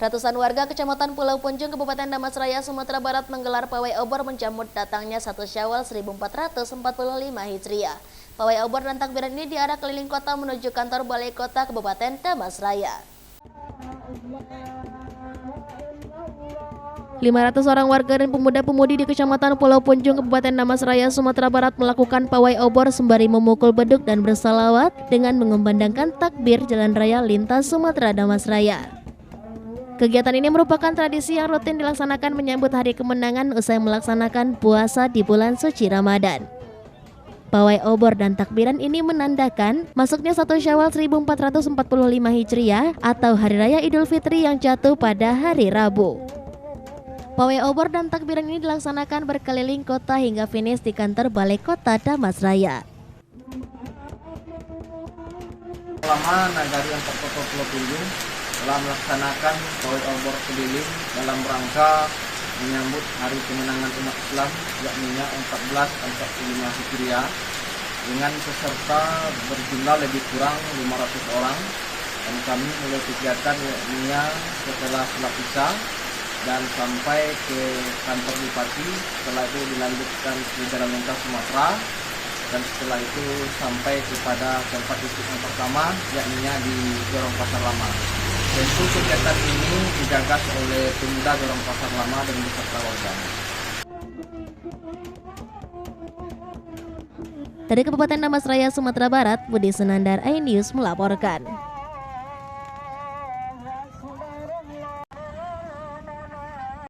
Ratusan warga Kecamatan Pulau Punjung, Kabupaten Damastraya, Sumatera Barat menggelar pawai obor menjamu datangnya 1 Syawal 1445 Hijriah. Pawai obor dan takbiran ini diarah keliling kota menuju kantor Balai Kota Kabupaten Damastraya. 500 orang warga dan pemuda-pemudi di Kecamatan Pulau Punjung, Kabupaten Damastraya, Sumatera Barat melakukan pawai obor sembari memukul beduk dan bersalawat dengan mengumandangkan takbir Jalan Raya Lintas Sumatera Damastraya. Kegiatan ini merupakan tradisi yang rutin dilaksanakan menyambut hari kemenangan usai melaksanakan puasa di bulan suci Ramadan. Pawai obor dan takbiran ini menandakan masuknya 1 Syawal 1445 Hijriah atau Hari Raya Idul Fitri yang jatuh pada hari Rabu. Pawai obor dan takbiran ini dilaksanakan berkeliling kota hingga finish di kantor Balai Kota Damastraya. Lama Nagari Antar Kota Pulau Punjung telah melaksanakan pawai obor keliling dalam rangka menyambut hari kemenangan umat Islam yakni 1445 Hijriah dengan peserta berjumlah lebih kurang 500 orang, dan kami mulai kegiatan yakni setelah sholat Isya dan sampai ke kantor Bupati. Setelah itu dilanjutkan ke Jalan Lintas Sumatera, dan setelah itu sampai kepada tempat titik yang pertama yakni di Gorong Pasar Lama. Tentu kegiatan ini digagas oleh pemuda Gorong Pasar Lama dan beserta warga. Dari Kabupaten Damastraya, Sumatera Barat, Budi Sunandar, iNews melaporkan.